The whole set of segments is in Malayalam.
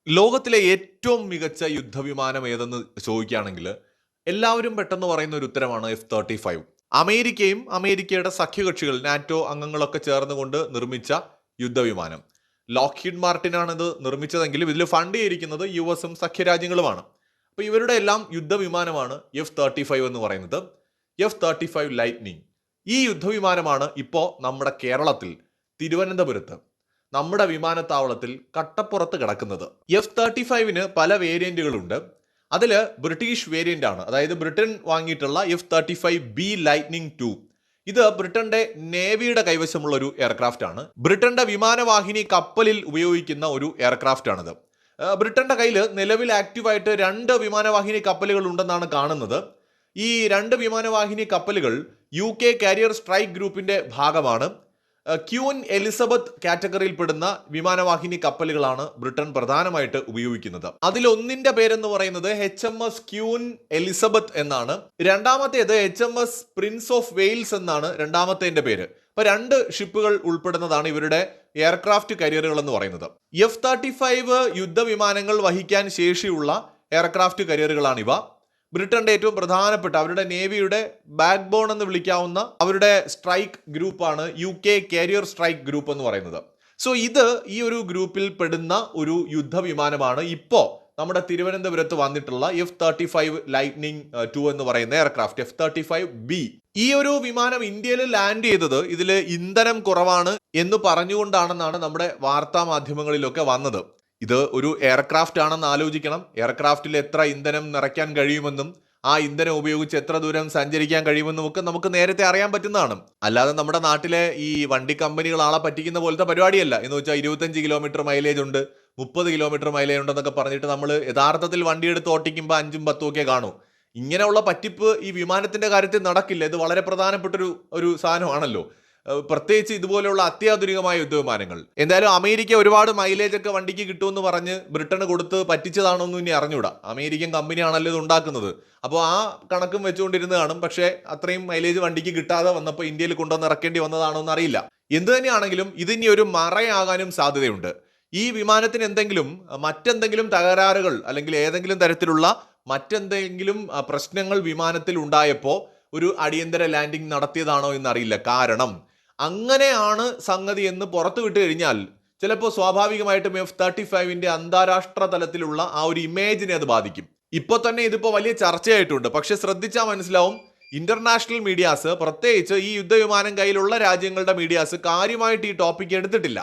ലോകത്തിലെ ഏറ്റവും മികച്ച യുദ്ധവിമാനം ഏതെന്ന് ചോദിക്കുകയാണെങ്കിൽ എല്ലാവരും പെട്ടെന്ന് പറയുന്ന ഒരു ഉത്തരമാണ് F-35. അമേരിക്കയും അമേരിക്കയുടെ സഖ്യകക്ഷികൾ നാറ്റോ അംഗങ്ങളൊക്കെ ചേർന്നുകൊണ്ട് നിർമ്മിച്ച യുദ്ധവിമാനം. ലോക്ഹീഡ് മാർട്ടിനാണ് ഇത് നിർമ്മിച്ചതെങ്കിലും ഇതിൽ ഫണ്ട് ചെയ്തിരിക്കുന്നത് US-ഉം സഖ്യരാജ്യങ്ങളുമാണ്. അപ്പോൾ ഇവരുടെ എല്ലാം യുദ്ധവിമാനമാണ് F-35 എന്ന് പറയുന്നത്. F-35 ലൈറ്റ്നിങ് ഈ യുദ്ധവിമാനമാണ് ഇപ്പോൾ നമ്മുടെ കേരളത്തിൽ തിരുവനന്തപുരത്ത് നമ്മുടെ വിമാനത്താവളത്തിൽ കട്ടപ്പുറത്ത് കിടക്കുന്നത്. F-35 പല വേരിയന്റുകളുണ്ട്. അതിൽ ബ്രിട്ടീഷ് വേരിയന്റ് ആണ്, അതായത് ബ്രിട്ടൻ വാങ്ങിയിട്ടുള്ള F-35B ലൈറ്റ്നിങ് 2. ഇത് ബ്രിട്ടന്റെ നേവിയുടെ കൈവശമുള്ള ഒരു എയർക്രാഫ്റ്റ് ആണ്. ബ്രിട്ടന്റെ വിമാനവാഹിനി കപ്പലിൽ ഉപയോഗിക്കുന്ന ഒരു എയർക്രാഫ്റ്റ് ആണിത്. ബ്രിട്ടന്റെ കയ്യിൽ നിലവിൽ ആക്റ്റീവായിട്ട് 2 വിമാനവാഹിനി കപ്പലുകൾ ഉണ്ടെന്നാണ് കാണുന്നത്. ഈ 2 വിമാനവാഹിനി കപ്പലുകൾ UK കാരിയർ സ്ട്രൈക്ക് ഗ്രൂപ്പിന്റെ ഭാഗമാണ്. ക്യൂൻ എലിസബത്ത് കാറ്റഗറിയിൽപ്പെടുന്ന വിമാനവാഹിനി കപ്പലുകളാണ് ബ്രിട്ടൻ പ്രധാനമായിട്ട് ഉപയോഗിക്കുന്നത്. അതിലൊന്നിന്റെ പേരെന്ന് പറയുന്നത് HMS ക്യൂൻ എലിസബത്ത് എന്നാണ്. രണ്ടാമത്തേത് HMS പ്രിൻസ് ഓഫ് വെയിൽസ് എന്നാണ് രണ്ടാമത്തേന്റെ പേര്. അപ്പൊ 2 ഷിപ്പുകൾ ഉൾപ്പെടുന്നതാണ് ഇവരുടെ എയർക്രാഫ്റ്റ് കരിയറുകൾ എന്ന് പറയുന്നത്. F-35 യുദ്ധവിമാനങ്ങൾ വഹിക്കാൻ ശേഷിയുള്ള എയർക്രാഫ്റ്റ് കരിയറുകളാണിവ. ബ്രിട്ടന്റെ ഏറ്റവും പ്രധാനപ്പെട്ട അവരുടെ നേവിയുടെ ബാക്ക് ബോൺ എന്ന് വിളിക്കാവുന്ന അവരുടെ സ്ട്രൈക്ക് ഗ്രൂപ്പാണ് UK കാരിയർ സ്ട്രൈക്ക് ഗ്രൂപ്പ് എന്ന് പറയുന്നത്. സോ ഇത് ഈ ഒരു ഗ്രൂപ്പിൽ പെടുന്ന ഒരു യുദ്ധവിമാനമാണ് ഇപ്പോൾ നമ്മുടെ തിരുവനന്തപുരത്ത് വന്നിട്ടുള്ള F-35 ലൈറ്റ്നിങ് 2 എന്ന് പറയുന്ന എയർക്രാഫ്റ്റ് F-35B. ഈ ഒരു വിമാനം ഇന്ത്യയിൽ ലാൻഡ് ചെയ്തത് ഇതിൽ ഇന്ധനം കുറവാണ് എന്ന് പറഞ്ഞുകൊണ്ടാണെന്നാണ് നമ്മുടെ വാർത്താ മാധ്യമങ്ങളിലൊക്കെ വന്നത്. ഇത് ഒരു എയർക്രാഫ്റ്റ് ആണെന്ന് ആലോചിക്കണം. എയർക്രാഫ്റ്റിൽ എത്ര ഇന്ധനം നിറയ്ക്കാൻ കഴിയുമെന്നും ആ ഇന്ധനം ഉപയോഗിച്ച് എത്ര ദൂരം സഞ്ചരിക്കാൻ കഴിയുമെന്നും ഒക്കെ നമുക്ക് നേരത്തെ അറിയാൻ പറ്റുന്നതാണ്. അല്ലാതെ നമ്മുടെ നാട്ടിലെ ഈ വണ്ടി കമ്പനികൾ ആളെ പറ്റിക്കുന്ന പോലത്തെ പരിപാടിയല്ല. എന്ന് വെച്ചാൽ 25 കിലോമീറ്റർ മൈലേജ് ഉണ്ട്, 30 കിലോമീറ്റർ മൈലേജ് ഉണ്ടെന്നൊക്കെ പറഞ്ഞിട്ട് നമ്മൾ യഥാർത്ഥത്തിൽ വണ്ടി എടുത്ത് ഓട്ടിക്കുമ്പോൾ 5ഉം 10ഉം ഒക്കെ കാണും. ഇങ്ങനെയുള്ള പറ്റിപ്പ് ഈ വിമാനത്തിന്റെ കാര്യത്തിൽ നടക്കില്ല. ഇത് വളരെ പ്രധാനപ്പെട്ടൊരു സാധനമാണല്ലോ, പ്രത്യേകിച്ച് ഇതുപോലെയുള്ള അത്യാധുനികമായ യുദ്ധവിമാനങ്ങൾ. എന്തായാലും അമേരിക്ക ഒരുപാട് മൈലേജ് ഒക്കെ വണ്ടിക്ക് കിട്ടുമെന്ന് പറഞ്ഞ് ബ്രിട്ടന് കൊടുത്ത് പറ്റിച്ചതാണോന്നും ഇനി അറിഞ്ഞൂടാ. അമേരിക്കൻ കമ്പനിയാണല്ലോ ഇത് ഉണ്ടാക്കുന്നത്. അപ്പോൾ ആ കണക്കും വെച്ചുകൊണ്ടിരുന്ന് കാണും. പക്ഷേ അത്രയും മൈലേജ് വണ്ടിക്ക് കിട്ടാതെ വന്നപ്പോൾ ഇന്ത്യയിൽ കൊണ്ടുവന്ന് ഇറക്കേണ്ടി വന്നതാണോ എന്ന് അറിയില്ല. എന്ത് തന്നെയാണെങ്കിലും ഇതിനി ഒരു മറയാകാനും സാധ്യതയുണ്ട്. ഈ വിമാനത്തിന് മറ്റെന്തെങ്കിലും തകരാറുകൾ അല്ലെങ്കിൽ ഏതെങ്കിലും തരത്തിലുള്ള മറ്റെന്തെങ്കിലും പ്രശ്നങ്ങൾ വിമാനത്തിൽ ഉണ്ടായപ്പോൾ ഒരു അടിയന്തര ലാൻഡിംഗ് നടത്തിയതാണോ എന്നറിയില്ല. കാരണം അങ്ങനെയാണ് സംഗതി എന്ന് പുറത്തു വിട്ട് കഴിഞ്ഞാൽ ചിലപ്പോൾ സ്വാഭാവികമായിട്ടും F-35 അന്താരാഷ്ട്ര തലത്തിലുള്ള ആ ഒരു ഇമേജിനെ അത് ബാധിക്കും. ഇപ്പോൾ തന്നെ ഇതിപ്പോൾ വലിയ ചർച്ചയായിട്ടുണ്ട്. പക്ഷെ ശ്രദ്ധിച്ചാൽ മനസ്സിലാവും, ഇന്റർനാഷണൽ മീഡിയാസ്, പ്രത്യേകിച്ച് ഈ യുദ്ധവിമാനം കയ്യിലുള്ള രാജ്യങ്ങളുടെ മീഡിയാസ് കാര്യമായിട്ട് ഈ ടോപ്പിക് എടുത്തിട്ടില്ല.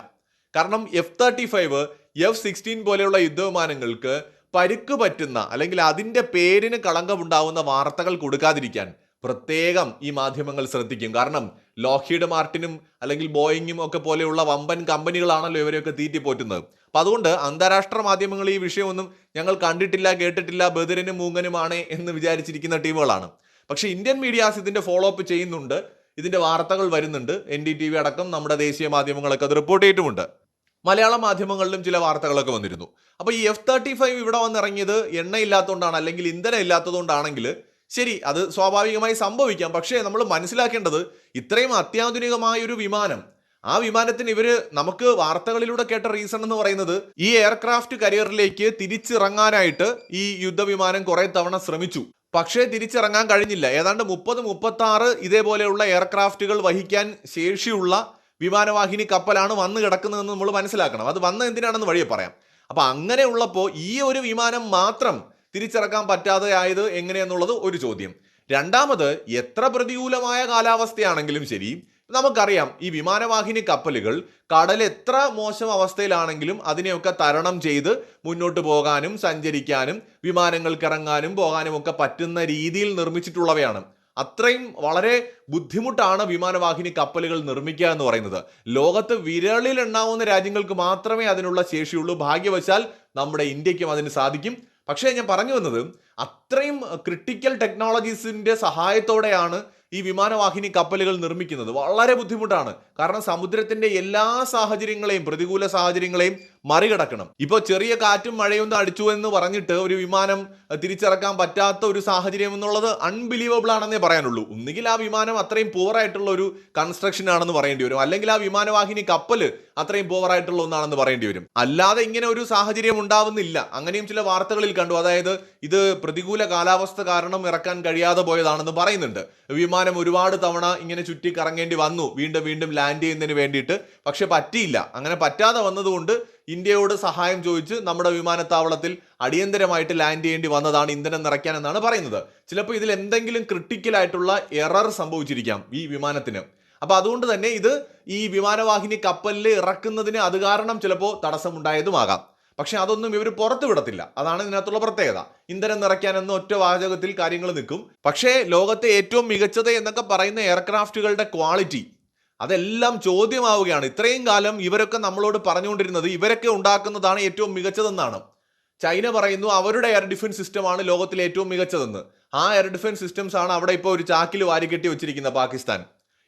കാരണം F-35 F-16 പോലെയുള്ള യുദ്ധവിമാനങ്ങൾക്ക് പരിക്ക് പറ്റുന്ന അല്ലെങ്കിൽ അതിൻ്റെ പേരിന് കളങ്കമുണ്ടാവുന്ന വാർത്തകൾ കൊടുക്കാതിരിക്കാൻ പ്രത്യേകം ഈ മാധ്യമങ്ങൾ ശ്രദ്ധിക്കും. കാരണം ലോക്ഹീഡ് മാർട്ടിനും അല്ലെങ്കിൽ ബോയിങ്ങും ഒക്കെ പോലെയുള്ള വമ്പൻ കമ്പനികളാണല്ലോ ഇവരെയൊക്കെ തീറ്റിപ്പോറ്റുന്നത്. അപ്പം അതുകൊണ്ട് അന്താരാഷ്ട്ര മാധ്യമങ്ങൾ ഈ വിഷയമൊന്നും ഞങ്ങൾ കണ്ടിട്ടില്ല, കേട്ടിട്ടില്ല, ബദിരനും മൂങ്ങനുമാണ് എന്ന് വിചാരിച്ചിരിക്കുന്ന ടീമുകളാണ്. പക്ഷേ ഇന്ത്യൻ മീഡിയാസ് ഇതിൻ്റെ ഫോളോ അപ്പ് ചെയ്യുന്നുണ്ട്, ഇതിൻ്റെ വാർത്തകൾ വരുന്നുണ്ട്. NDTV അടക്കം നമ്മുടെ ദേശീയ മാധ്യമങ്ങളൊക്കെ അത് റിപ്പോർട്ട് ചെയ്തിട്ടുമുണ്ട്. മലയാള മാധ്യമങ്ങളിലും ചില വാർത്തകളൊക്കെ വന്നിരുന്നു. അപ്പോൾ ഈ F-35 ഇവിടെ വന്നിറങ്ങിയത് എണ്ണയില്ലാത്തതുകൊണ്ടാണ് അല്ലെങ്കിൽ ഇന്ധനം ഇല്ലാത്തതുകൊണ്ടാണെങ്കിൽ ശരി, അത് സ്വാഭാവികമായി സംഭവിക്കാം. പക്ഷേ നമ്മൾ മനസ്സിലാക്കേണ്ടത് ഇത്രയും അത്യാധുനികമായ ഒരു വിമാനം, ആ വിമാനത്തിന് നമുക്ക് വാർത്തകളിലൂടെ കേട്ട റീസൺ എന്ന് പറയുന്നത് ഈ എയർക്രാഫ്റ്റ് കരിയറിലേക്ക് തിരിച്ചിറങ്ങാനായിട്ട് ഈ യുദ്ധവിമാനം കുറെ തവണ ശ്രമിച്ചു. പക്ഷേ തിരിച്ചിറങ്ങാൻ കഴിഞ്ഞില്ല. ഏതാണ്ട് 30-36 ഇതേപോലെയുള്ള എയർക്രാഫ്റ്റുകൾ വഹിക്കാൻ ശേഷിയുള്ള വിമാനവാഹിനി കപ്പലാണ് വന്ന് കിടക്കുന്നതെന്ന് നമ്മൾ മനസ്സിലാക്കണം. അത് വന്ന എന്തിനാണെന്ന് വഴിയെ പറയാം. അപ്പൊ അങ്ങനെ ഉള്ളപ്പോൾ ഈ ഒരു വിമാനം മാത്രം തിരിച്ചിറക്കാൻ പറ്റാതെ ആയത് എങ്ങനെയെന്നുള്ളത് ഒരു ചോദ്യം. രണ്ടാമത്, എത്ര പ്രതികൂലമായ കാലാവസ്ഥയാണെങ്കിലും ശരി, നമുക്കറിയാം ഈ വിമാനവാഹിനി കപ്പലുകൾ കടൽ എത്ര മോശം അവസ്ഥയിലാണെങ്കിലും അതിനെയൊക്കെ തരണം ചെയ്ത് മുന്നോട്ട് പോകാനും സഞ്ചരിക്കാനും വിമാനങ്ങൾക്ക് ഇറങ്ങാനും പോകാനും ഒക്കെ പറ്റുന്ന രീതിയിൽ നിർമ്മിച്ചിട്ടുള്ളവയാണ്. അത്രയും വളരെ ബുദ്ധിമുട്ടാണ് വിമാനവാഹിനി കപ്പലുകൾ നിർമ്മിക്കുക എന്ന് പറയുന്നത്. ലോകത്ത് വിരളിൽ എണ്ണാവുന്ന രാജ്യങ്ങൾക്ക് മാത്രമേ അതിനുള്ള ശേഷിയുള്ളൂ. ഭാഗ്യവശാൽ നമ്മുടെ ഇന്ത്യക്കും അതിന് സാധിക്കും. പക്ഷേ ഞാൻ പറഞ്ഞു വന്നത്, അത്രയും ക്രിട്ടിക്കൽ ടെക്നോളജീസിന്റെ സഹായത്തോടെയാണ് ഈ വിമാനവാഹിനി കപ്പലുകൾ നിർമ്മിക്കുന്നത്. വളരെ ബുദ്ധിമുട്ടാണ്. കാരണം സമുദ്രത്തിന്റെ എല്ലാ സാഹചര്യങ്ങളെയും, പ്രതികൂല സാഹചര്യങ്ങളെയും മറികടക്കണം. ഇപ്പോൾ ചെറിയ കാറ്റും മഴയൊന്നും അടിച്ചു എന്ന് പറഞ്ഞിട്ട് ഒരു വിമാനം തിരിച്ചിറക്കാൻ പറ്റാത്ത ഒരു സാഹചര്യം എന്നുള്ളത് അൺബിലീവബിൾ ആണെന്നേ പറയാനുള്ളൂ. ഒന്നുകിൽ ആ വിമാനം അത്രയും പൂവറായിട്ടുള്ള ഒരു കൺസ്ട്രക്ഷൻ ആണെന്ന് പറയേണ്ടി വരും, അല്ലെങ്കിൽ ആ വിമാനവാഹിനി കപ്പൽ അത്രയും പൂവറായിട്ടുള്ള ഒന്നാണെന്ന് പറയേണ്ടി വരും. അല്ലാതെ ഇങ്ങനെ ഒരു സാഹചര്യം ഉണ്ടാവുന്നില്ല. അങ്ങനെയും ചില വാർത്തകളിൽ കണ്ടു. അതായത് ഇത് പ്രതികൂല കാലാവസ്ഥ കാരണം ഇറക്കാൻ കഴിയാതെ പോയതാണെന്ന് പറയുന്നുണ്ട്. വിമാനം ഒരുപാട് തവണ ഇങ്ങനെ ചുറ്റി കറങ്ങേണ്ടി വന്നു വീണ്ടും വീണ്ടും ലാൻഡ് ചെയ്യുന്നതിന് വേണ്ടിയിട്ട്. പക്ഷെ പറ്റിയില്ല. അങ്ങനെ പറ്റാതെ വന്നതുകൊണ്ട് ഇന്ത്യയോട് സഹായം ചോദിച്ച് നമ്മുടെ വിമാനത്താവളത്തിൽ അടിയന്തരമായിട്ട് ലാൻഡ് ചെയ്യേണ്ടി വന്നതാണ് ഇന്ധനം നിറയ്ക്കാൻ എന്നാണ് പറയുന്നത്. ചിലപ്പോൾ ഇതിൽ എന്തെങ്കിലും ക്രിട്ടിക്കൽ ആയിട്ടുള്ള എറർ സംഭവിച്ചിരിക്കാം ഈ വിമാനത്തിന്. അപ്പൊ അതുകൊണ്ട് തന്നെ ഇത് ഈ വിമാനവാഹിനി കപ്പലിൽ ഇറക്കുന്നതിന് അത് കാരണം ചിലപ്പോൾ തടസ്സമുണ്ടായതുമാകാം. പക്ഷെ അതൊന്നും ഇവർ പുറത്തു വിടത്തില്ല. അതാണ് ഇതിനകത്തുള്ള പ്രത്യേകത. ഇന്ധനം നിറയ്ക്കാൻ എന്ന ഒറ്റ വാചകത്തിൽ കാര്യങ്ങൾ നിൽക്കും. പക്ഷേ ലോകത്തെ ഏറ്റവും മികച്ചത് എന്നൊക്കെ പറയുന്ന എയർക്രാഫ്റ്റുകളുടെ ക്വാളിറ്റി അതെല്ലാം ചോദ്യമാവുകയാണ്. ഇത്രയും കാലം ഇവരൊക്കെ നമ്മളോട് പറഞ്ഞുകൊണ്ടിരുന്നത് ഇവരൊക്കെ ഉണ്ടാക്കുന്നതാണ് ഏറ്റവും മികച്ചതെന്നാണ്. ചൈന പറയുന്നു അവരുടെ എയർ ഡിഫൻസ് സിസ്റ്റമാണ് ലോകത്തിലെ ഏറ്റവും മികച്ചതെന്ന്. ആ എയർ ഡിഫൻസ് സിസ്റ്റംസ് ആണ് അവിടെ ഇപ്പോൾ ഒരു ചാക്കിൽ വാരിക്കെട്ടി വെച്ചിരിക്കുന്ന പാകിസ്ഥാൻ.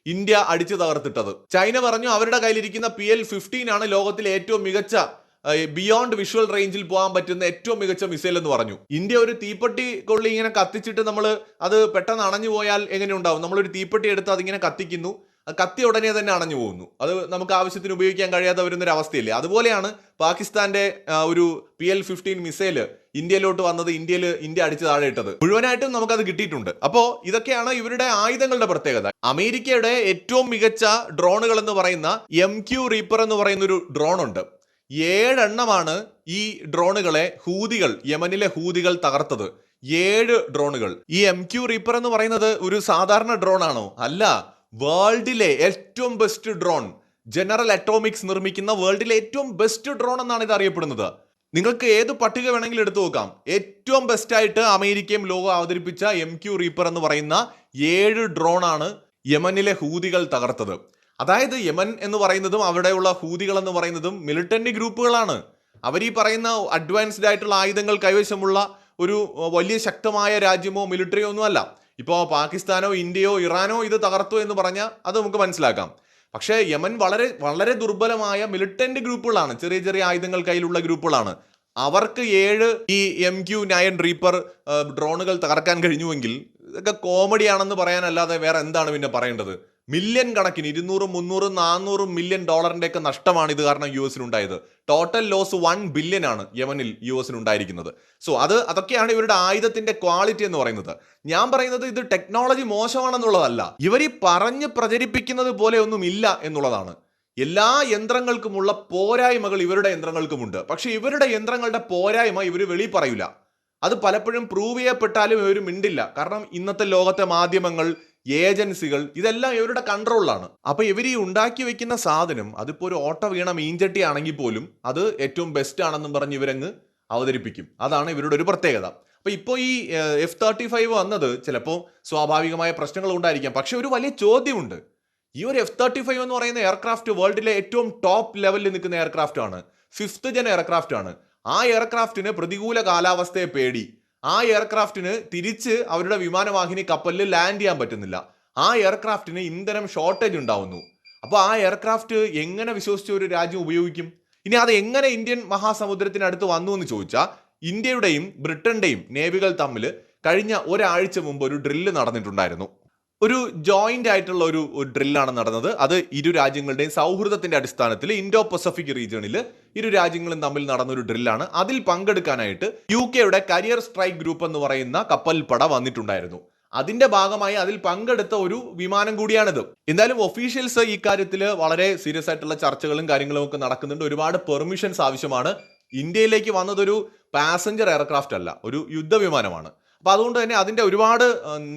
ഇന്ത്യ അടിച്ചു തകർത്തിട്ടത്. ചൈന പറഞ്ഞു അവരുടെ കയ്യിലിരിക്കുന്ന PL-15 ആണ് ലോകത്തിലെ ഏറ്റവും മികച്ച ബിയോണ്ട് വിഷ്വൽ റേഞ്ചിൽ പോകാൻ പറ്റുന്ന ഏറ്റവും മികച്ച മിസൈൽ എന്ന് പറഞ്ഞു. ഇന്ത്യ ഒരു തീപ്പെട്ടി കൊള്ളി ഇങ്ങനെ കത്തിച്ചിട്ട് നമ്മൾ അത് പെട്ടെന്ന് അണഞ്ഞു പോയാൽ എങ്ങനെ ഉണ്ടാവും? നമ്മളൊരു തീപ്പെട്ടി എടുത്ത് അതിങ്ങനെ കത്തിക്കുന്നു, കത്തി ഉടനെ തന്നെ അണഞ്ഞു പോകുന്നു. അത് നമുക്ക് ആവശ്യത്തിന് ഉപയോഗിക്കാൻ കഴിയാതെ വരുന്നൊരു അവസ്ഥയില്ലേ? അതുപോലെയാണ് പാകിസ്ഥാന്റെ ഒരു PL-15 മിസൈൽ ഇന്ത്യയിലോട്ട് വന്നത്. ഇന്ത്യ അടിച്ചു താഴെ ഇട്ടത്. മുഴുവനായിട്ടും നമുക്കത് കിട്ടിയിട്ടുണ്ട്. അപ്പോൾ ഇതൊക്കെയാണ് ഇവരുടെ ആയുധങ്ങളുടെ പ്രത്യേകത. അമേരിക്കയുടെ ഏറ്റവും മികച്ച ഡ്രോണുകൾ എന്ന് പറയുന്ന MQ റീപ്പർ എന്ന് പറയുന്ന ഒരു ഡ്രോൺ ഉണ്ട്. 7 എണ്ണമാണ് ഈ ഡ്രോണുകളെ യമനിലെ ഹൂതികൾ തകർത്തത്. 7 ഡ്രോണുകൾ. ഈ MQ റീപ്പർ എന്ന് പറയുന്നത് ഒരു സാധാരണ ഡ്രോൺ ആണോ? അല്ല. വേൾഡിലെ ഏറ്റവും ബെസ്റ്റ് ഡ്രോൺ. ജനറൽ അറ്റോമിക്സ് നിർമ്മിക്കുന്ന വേൾഡിലെ ഏറ്റവും ബെസ്റ്റ് ഡ്രോൺ എന്നാണ് ഇത് അറിയപ്പെടുന്നത്. നിങ്ങൾക്ക് ഏത് പട്ടിക വേണമെങ്കിലും എടുത്തു നോക്കാം. ഏറ്റവും ബെസ്റ്റ് ആയിട്ട് അമേരിക്കയും ലോകം അവതരിപ്പിച്ച MQ റീപ്പർ എന്ന് പറയുന്ന 7 ഡ്രോൺ ആണ് യമനിലെ ഹൂതികൾ തകർത്തത്. അതായത് യമൻ എന്ന് പറയുന്നതും അവിടെയുള്ള ഹൂതികൾ എന്ന് പറയുന്നതും മിലിറ്റന്റ് ഗ്രൂപ്പുകളാണ്. അവർ ഈ പറയുന്ന അഡ്വാൻസ്ഡ് ആയിട്ടുള്ള ആയുധങ്ങൾ കൈവശമുള്ള ഒരു വലിയ ശക്തമായ രാജ്യമോ മിലിറ്ററിയോ ഒന്നും അല്ല. ഇപ്പോൾ പാകിസ്ഥാനോ ഇന്ത്യയോ ഇറാനോ ഇത് തകർത്തു എന്ന് പറഞ്ഞാൽ അത് നമുക്ക് മനസ്സിലാക്കാം. പക്ഷേ യമൻ വളരെ വളരെ ദുർബലമായ മിലിറ്റന്റ് ഗ്രൂപ്പുകളാണ്. ചെറിയ ചെറിയ ആയുധങ്ങൾ കയ്യിലുള്ള ഗ്രൂപ്പുകളാണ്. അവർക്ക് 7 ഈ MQ-9 റീപ്പർ ഡ്രോണുകൾ തകർക്കാൻ കഴിഞ്ഞുവെങ്കിൽ ഇതൊക്കെ കോമഡിയാണെന്ന് പറയാനല്ലാതെ വേറെ എന്താണ് പിന്നെ പറയേണ്ടത്? മില്യൺ കണക്കിന് 200, 300, 400 മില്യൺ ഡോളറിന്റെ ഒക്കെ നഷ്ടമാണ് ഇത് കാരണം US-നുണ്ടായത്. ടോട്ടൽ ലോസ് 1 ബില്യൺ ആണ് യമനിൽ US-നുണ്ടായിരിക്കുന്നത്. സോ അതൊക്കെയാണ് ഇവരുടെ ആയുധത്തിന്റെ ക്വാളിറ്റി എന്ന് പറയുന്നത്. ഞാൻ പറയുന്നത് ഇത് ടെക്നോളജി മോശമാണെന്നുള്ളതല്ല, ഇവർ ഈ പറഞ്ഞ് പ്രചരിപ്പിക്കുന്നത് പോലെ ഒന്നും ഇല്ല എന്നുള്ളതാണ്. എല്ലാ യന്ത്രങ്ങൾക്കുമുള്ള പോരായ്മകൾ ഇവരുടെ യന്ത്രങ്ങൾക്കുമുണ്ട്. പക്ഷെ ഇവരുടെ യന്ത്രങ്ങളുടെ പോരായ്മ ഇവർ വെളി പറയൂല. അത് പലപ്പോഴും പ്രൂവ് ചെയ്യപ്പെട്ടാലും ഇവർ മിണ്ടില്ല. കാരണം ഇന്നത്തെ ലോകത്തെ മാധ്യമങ്ങൾ, ഏജൻസികൾ ഇതെല്ലാം ഇവരുടെ കൺട്രോളിലാണ്. അപ്പൊ ഇവർ ഈ ഉണ്ടാക്കി വെക്കുന്ന സാധനം അതിപ്പോ ഒരു ഓട്ട വീണ മീൻചട്ടി ആണെങ്കിൽ പോലും അത് ഏറ്റവും ബെസ്റ്റ് ആണെന്നും പറഞ്ഞ് ഇവരങ്ങ് അവതരിപ്പിക്കും. അതാണ് ഇവരുടെ ഒരു പ്രത്യേകത. അപ്പൊ ഇപ്പോൾ ഈ F-35 വന്നത് ചിലപ്പോൾ സ്വാഭാവികമായ പ്രശ്നങ്ങൾ ഉണ്ടായിരിക്കാം. പക്ഷെ ഒരു വലിയ ചോദ്യമുണ്ട്. ഈ ഒരു F-35 എന്ന് പറയുന്ന എയർക്രാഫ്റ്റ് വേൾഡിലെ ഏറ്റവും ടോപ്പ് ലെവലിൽ നിൽക്കുന്ന എയർക്രാഫ്റ്റ് ആണ്. 5th ജൻ എയർക്രാഫ്റ്റ് ആണ്. ആ എയർക്രാഫ്റ്റിന് പ്രതികൂല കാലാവസ്ഥയെ പേടി. ആ എയർക്രാഫ്റ്റിന് തിരിച്ച് അവരുടെ വിമാനവാഹിനി കപ്പലിൽ ലാൻഡ് ചെയ്യാൻ പറ്റുന്നില്ല. ആ എയർക്രാഫ്റ്റിന് ഇന്ധനം ഷോർട്ടേജ് ഉണ്ടാവുന്നു. അപ്പോൾ ആ എയർക്രാഫ്റ്റ് എങ്ങനെ വിശ്വസിച്ച് ഒരു രാജ്യം ഉപയോഗിക്കും? ഇനി അത് എങ്ങനെ ഇന്ത്യൻ മഹാസമുദ്രത്തിനടുത്ത് വന്നു എന്ന് ചോദിച്ചാൽ, ഇന്ത്യയുടെയും ബ്രിട്ടന്റെയും നേവികൾ തമ്മിൽ കഴിഞ്ഞ ഒരാഴ്ച മുമ്പ് ഒരു ഡ്രില്ല് നടന്നിട്ടുണ്ടായിരുന്നു. ഒരു ജോയിന്റ് ആയിട്ടുള്ള ഒരു ഡ്രില്ലാണ് നടന്നത്. അത് ഇരു രാജ്യങ്ങളുടെയും സൗഹൃദത്തിന്റെ അടിസ്ഥാനത്തിൽ ഇൻഡോ പസഫിക് റീജിയണിൽ ഇരു രാജ്യങ്ങളും തമ്മിൽ നടന്നൊരു ഡ്രില്ലാണ്. അതിൽ പങ്കെടുക്കാനായിട്ട് UK-യുടെ കരിയർ സ്ട്രൈക്ക് ഗ്രൂപ്പ് എന്ന് പറയുന്ന കപ്പൽപ്പട വന്നിട്ടുണ്ടായിരുന്നു. അതിന്റെ ഭാഗമായി അതിൽ പങ്കെടുത്ത ഒരു വിമാനം കൂടിയാണിത്. എന്തായാലും ഒഫീഷ്യൽസ് ഈ കാര്യത്തിൽ വളരെ സീരിയസ് ആയിട്ടുള്ള ചർച്ചകളും കാര്യങ്ങളും ഒക്കെ നടക്കുന്നുണ്ട്. ഒരുപാട് പെർമിഷൻസ് ആവശ്യമാണ്. ഇന്ത്യയിലേക്ക് വന്നതൊരു പാസഞ്ചർ എയർക്രാഫ്റ്റ് അല്ല, ഒരു യുദ്ധവിമാനമാണ്. അപ്പൊ അതുകൊണ്ട് തന്നെ അതിന്റെ ഒരുപാട്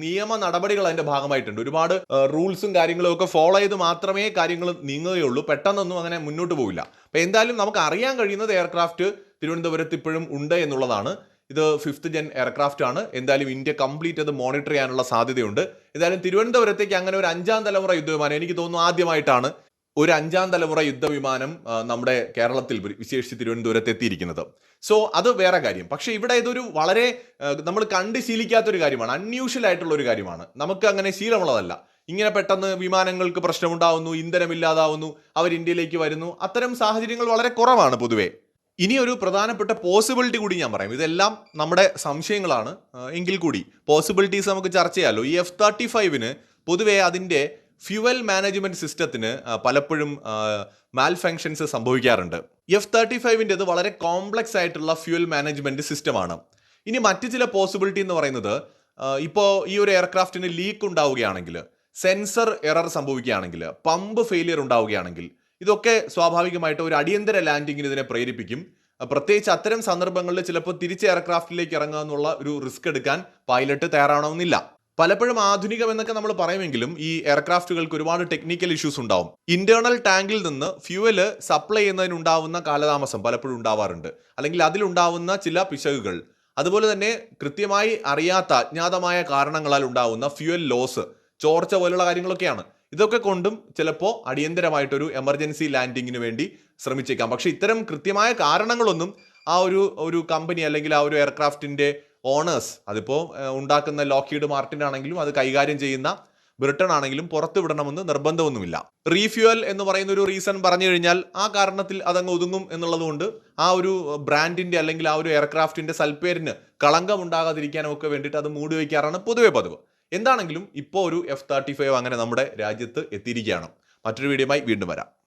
നിയമ നടപടികൾ അതിന്റെ ഭാഗമായിട്ടുണ്ട്. ഒരുപാട് റൂൾസും കാര്യങ്ങളും ഒക്കെ ഫോളോ ചെയ്ത് മാത്രമേ കാര്യങ്ങൾ നീങ്ങുകയുള്ളൂ. പെട്ടെന്നൊന്നും അങ്ങനെ മുന്നോട്ട് പോവില്ല. അപ്പൊ എന്തായാലും നമുക്ക് അറിയാൻ കഴിയുന്നത് എയർക്രാഫ്റ്റ് തിരുവനന്തപുരത്ത് ഇപ്പോഴും ഉണ്ട് എന്നുള്ളതാണ്. ഇത് 5th ജൻ എയർക്രാഫ്റ്റ് ആണ്. എന്തായാലും ഇന്ത്യ കംപ്ലീറ്റ് അത് മോണിറ്റർ ചെയ്യാനുള്ള സാധ്യതയുണ്ട്. എന്തായാലും തിരുവനന്തപുരത്തേക്ക് അങ്ങനെ ഒരു 5ാം തലമുറ യുദ്ധവിമാനം, എനിക്ക് തോന്നുന്നു ആദ്യമായിട്ടാണ് ഒരു 5ാം തലമുറ യുദ്ധവിമാനം നമ്മുടെ കേരളത്തിൽ, വിശേഷിച്ച് തിരുവനന്തപുരത്ത് എത്തിയിരിക്കുന്നത്. സോ അത് വേറെ കാര്യം. പക്ഷെ ഇവിടെ ഇതൊരു വളരെ നമ്മൾ കണ്ട് ശീലിക്കാത്തൊരു കാര്യമാണ്. അൺയൂഷ്വൽ ആയിട്ടുള്ള ഒരു കാര്യമാണ്. നമുക്ക് അങ്ങനെ ശീലമുള്ളതല്ല. ഇങ്ങനെ പെട്ടെന്ന് വിമാനങ്ങൾക്ക് പ്രശ്നമുണ്ടാവുന്നു, ഇന്ധനമില്ലാതാവുന്നു, അവർ ഇന്ത്യയിലേക്ക് വരുന്നു. അത്തരം സാഹചര്യങ്ങൾ വളരെ കുറവാണ് പൊതുവെ. ഇനി ഒരു പ്രധാനപ്പെട്ട പോസിബിലിറ്റി കൂടി ഞാൻ പറയാം. ഇതെല്ലാം നമ്മുടെ സംശയങ്ങളാണ്. എങ്കിൽ കൂടി പോസിബിലിറ്റീസ് നമുക്ക് ചർച്ച ചെയ്യാമല്ലോ. ഈ F-35 പൊതുവെ അതിൻ്റെ ഫ്യുവൽ മാനേജ്മെന്റ് സിസ്റ്റത്തിന് പലപ്പോഴും മാൽഫങ്ഷൻസ് സംഭവിക്കാറുണ്ട്. F-35 വളരെ കോംപ്ലക്സ് ആയിട്ടുള്ള ഫ്യുവൽ മാനേജ്മെന്റ് സിസ്റ്റമാണ്. ഇനി മറ്റു ചില പോസിബിലിറ്റി എന്ന് പറയുന്നത്, ഇപ്പോൾ ഈ ഒരു എയർക്രാഫ്റ്റിന് ലീക്ക് ഉണ്ടാവുകയാണെങ്കിൽ, സെൻസർ എറർ സംഭവിക്കുകയാണെങ്കിൽ, പമ്പ് ഫെയിലിയർ ഉണ്ടാവുകയാണെങ്കിൽ, ഇതൊക്കെ സ്വാഭാവികമായിട്ട് ഒരു അടിയന്തര ലാൻഡിങ്ങിന് ഇതിനെ പ്രേരിപ്പിക്കും. പ്രത്യേകിച്ച് അത്തരം സന്ദർഭങ്ങളിൽ ചിലപ്പോൾ തിരിച്ച് എയർക്രാഫ്റ്റിലേക്ക് ഇറങ്ങുക എന്നുള്ള ഒരു റിസ്ക് എടുക്കാൻ പൈലറ്റ് തയ്യാറാവണമെന്നില്ല. പലപ്പോഴും ആധുനികം എന്നൊക്കെ നമ്മൾ പറയുമെങ്കിലും ഈ എയർക്രാഫ്റ്റുകൾക്ക് ഒരുപാട് ടെക്നിക്കൽ ഇഷ്യൂസ് ഉണ്ടാവും. ഇന്റേണൽ ടാങ്കിൽ നിന്ന് ഫ്യൂവല് സപ്ലൈ ചെയ്യുന്നതിനുണ്ടാവുന്ന കാലതാമസം പലപ്പോഴും ഉണ്ടാവാറുണ്ട്, അല്ലെങ്കിൽ അതിലുണ്ടാവുന്ന ചില പിശകുകൾ, അതുപോലെ തന്നെ കൃത്യമായി അറിയാത്ത അജ്ഞാതമായ കാരണങ്ങളാൽ ഉണ്ടാവുന്ന ഫ്യൂവൽ ലോസ്, ചോർച്ച പോലുള്ള കാര്യങ്ങളൊക്കെയാണ്. ഇതൊക്കെ കൊണ്ടും ചിലപ്പോൾ അടിയന്തരമായിട്ടൊരു എമർജൻസി ലാൻഡിങ്ങിന് വേണ്ടി ശ്രമിച്ചേക്കാം. പക്ഷെ ഇത്തരം കൃത്യമായ കാരണങ്ങളൊന്നും ആ ഒരു കമ്പനി അല്ലെങ്കിൽ ആ ഒരു എയർക്രാഫ്റ്റിന്റെ ഓണേഴ്സ്, അതിപ്പോൾ ഉണ്ടാക്കുന്ന ലോക്ഹീഡ് മാർട്ടിൻ ആണെങ്കിലും അത് കൈകാര്യം ചെയ്യുന്ന ബ്രിട്ടൻ ആണെങ്കിലും പുറത്തു വിടണമെന്ന് നിർബന്ധമൊന്നുമില്ല. റീഫ്യൂവൽ എന്ന് പറയുന്ന ഒരു റീസൺ പറഞ്ഞു കഴിഞ്ഞാൽ ആ കാരണത്തിൽ അതങ്ങ് ഒതുങ്ങും എന്നുള്ളതുകൊണ്ട് ആ ഒരു ബ്രാൻഡിന്റെ അല്ലെങ്കിൽ ആ ഒരു എയർക്രാഫ്റ്റിന്റെ സൽപ്പേരിന് കളങ്കം ഉണ്ടാകാതിരിക്കാനും ഒക്കെ വേണ്ടിയിട്ട് അത് മൂടി വയ്ക്കാറാണ് പൊതുവെ പതിവ്. എന്താണെങ്കിലും ഇപ്പോൾ ഒരു F-35 അങ്ങനെ നമ്മുടെ രാജ്യത്ത് എത്തിയിരിക്കുകയാണ്. മറ്റൊരു വീഡിയോയുമായി വീണ്ടും വരാം.